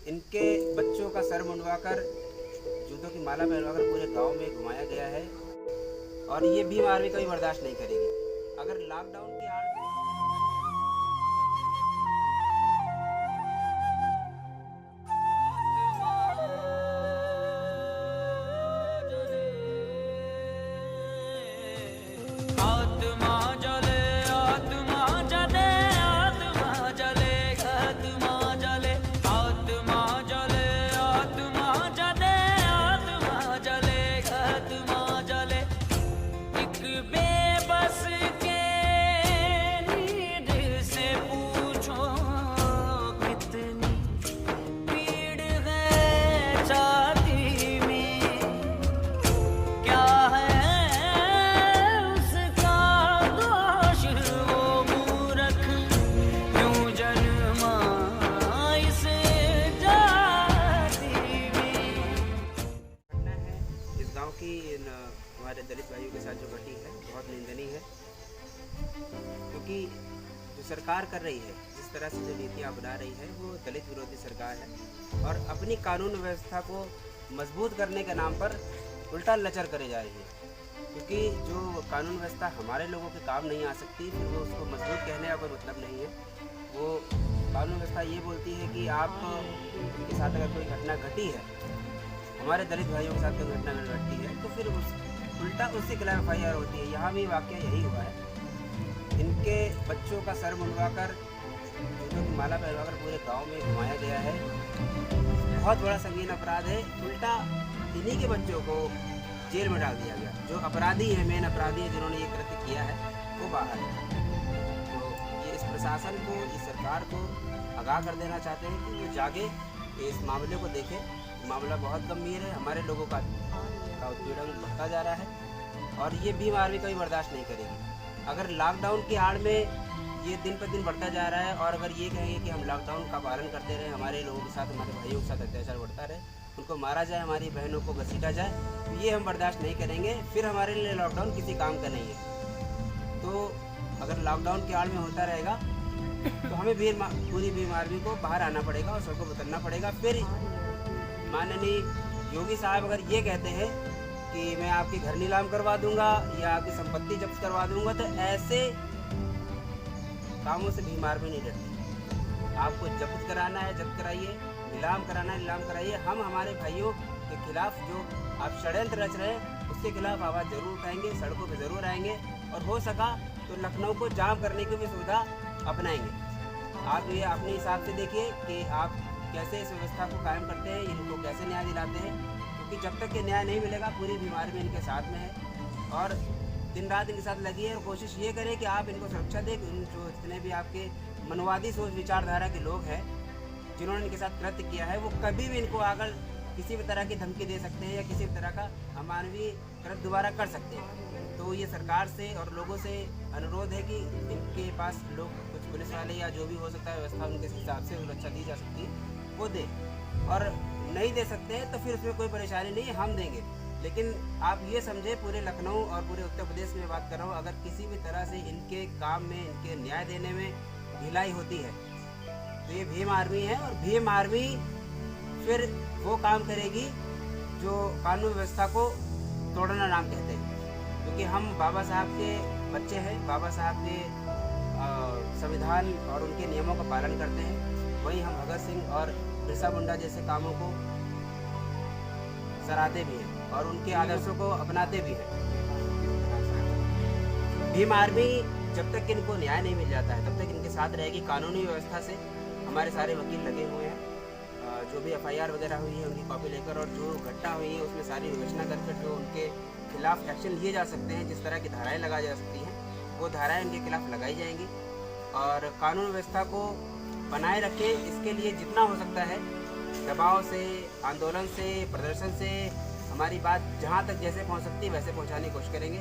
इनके बच्चों का सर मुंडवाकर जूतों की माला पहनवाकर पूरे गांव में घुमाया गया है और ये भीम आर्मी कभी बर्दाश्त नहीं करेगी। अगर लॉकडाउन की आड़ में गांव की हमारे दलित भाइयों के साथ जो घटी है बहुत निंदनीय है, क्योंकि जो सरकार कर रही है, जिस तरह से जो नीतियाँ अपना रही है वो दलित विरोधी सरकार है और अपनी कानून व्यवस्था को मजबूत करने के नाम पर उल्टा लचर करे जा रही है। क्योंकि जो कानून व्यवस्था हमारे लोगों के काम नहीं आ सकती, फिर वो उसको मजबूत कहने का कोई मतलब नहीं है। वो कानून व्यवस्था ये बोलती है कि आप के साथ अगर कोई घटना घटी है, हमारे दलित भाइयों के साथ कोई घटना घटती है, तो फिर उल्टा उसके खिलाफ FIR होती है। यहाँ भी वाकया यही हुआ है। इनके बच्चों का सर मुंडवाकर जूतों की माला पहनवाकर पूरे गांव में घुमाया गया है। बहुत बड़ा संगीन अपराध है। उल्टा इन्हीं के बच्चों को जेल में डाल दिया गया। जो अपराधी है, मेन अपराधी है जिन्होंने ये कृत्य किया है, वो बाहर है। तो ये इस प्रशासन को, इस सरकार को आगाह कर देना चाहते हैं कि वो जागे, इस मामले को देखें। मामला बहुत गंभीर है। हमारे लोगों का उत्पीड़न बढ़ता जा रहा है और ये भीम आर्मी कभी बर्दाश्त नहीं करेगी। अगर लॉकडाउन की आड़ में ये दिन पर दिन बढ़ता जा रहा है और अगर ये कहेंगे कि हम लॉकडाउन का पालन करते रहे, हमारे लोगों के साथ, हमारे भाइयों के साथ अत्याचार बढ़ता रहे, उनको मारा जाए, हमारी बहनों को घसीटा जाए, तो ये हम बर्दाश्त नहीं करेंगे। फिर हमारे लिए लॉकडाउन किसी काम का नहीं है। तो अगर लॉकडाउन की आड़ में होता रहेगा तो हमें पूरी भीम आर्मी को बाहर आना पड़ेगा और सड़कों पर उतरना पड़ेगा। फिर माननीय योगी साहब अगर ये कहते हैं कि मैं आपकी घर नीलाम करवा दूंगा या आपकी संपत्ति जब्त करवा दूंगा, तो ऐसे कामों से भीम आर्मी नहीं डरती। आपको जब्त कराना है जब्त कराइए, नीलाम कराना है नीलाम कराइए। हम हमारे भाइयों के खिलाफ जो आप षड्यंत्र रच रहे हैं उसके खिलाफ आवाज़ जरूर उठाएंगे, सड़कों पर जरूर आएंगे और हो सका तो लखनऊ को जाम करने की भी सुविधा अपनाएंगे। आप ये अपने हिसाब से देखिए कि आप कैसे इस व्यवस्था को कायम करते हैं, इनको कैसे न्याय दिलाते हैं। क्योंकि जब तक ये न्याय नहीं मिलेगा, पूरी भीम आर्मी इनके साथ में है और दिन रात इनके साथ लगी है। और कोशिश ये करें कि आप इनको सुरक्षा दें। जो जितने भी आपके मनवादी सोच विचारधारा के लोग हैं जिन्होंने इनके साथ कृत्य किया है, वो कभी भी इनको आकर किसी भी तरह की धमकी दे सकते हैं या किसी भी तरह का अमानवीय कृत्य दोबारा कर सकते हैं। तो ये सरकार से और लोगों से अनुरोध है कि इनके पास लोग, कुछ पुलिस वाले या जो भी हो सकता है व्यवस्था उनके हिसाब से सुरक्षा दी जा सकती है वो दे, और नहीं दे सकते हैं तो फिर उसमें कोई परेशानी नहीं है, हम देंगे। लेकिन आप ये समझे, पूरे लखनऊ और पूरे उत्तर प्रदेश में बात कर रहा हूँ, अगर किसी भी तरह से इनके काम में, इनके न्याय देने में ढिलाई होती है तो ये भीम आर्मी है। और भीम आर्मी फिर वो काम करेगी जो कानून व्यवस्था को तोड़ना नाम कहते हैं। क्योंकि हम बाबा साहब के बच्चे हैं, बाबा साहब के संविधान और उनके नियमों का पालन करते हैं। वहीं हम भगत सिंह और बिरसा मुंडा जैसे कामों को सराहते भी हैं और उनके आदर्शों को अपनाते भी हैं। भीम आर्मी जब तक इनको न्याय नहीं मिल जाता है तब तक इनके साथ रहेगी। कानूनी व्यवस्था से हमारे सारे वकील लगे हुए हैं। जो भी FIR वगैरह हुई है उनकी कॉपी लेकर और जो घटना हुई है उसमें सारी विवेचना करके जो उनके खिलाफ एक्शन लिए जा सकते हैं, जिस तरह की धाराएँ लगाई जा सकती हैं, वो धाराएँ इनके खिलाफ लगाई जाएंगी। और कानून व्यवस्था को बनाए रखें, इसके लिए जितना हो सकता है दबाव से, आंदोलन से, प्रदर्शन से हमारी बात जहाँ तक जैसे पहुँच सकती है वैसे पहुँचाने की कोशिश करेंगे।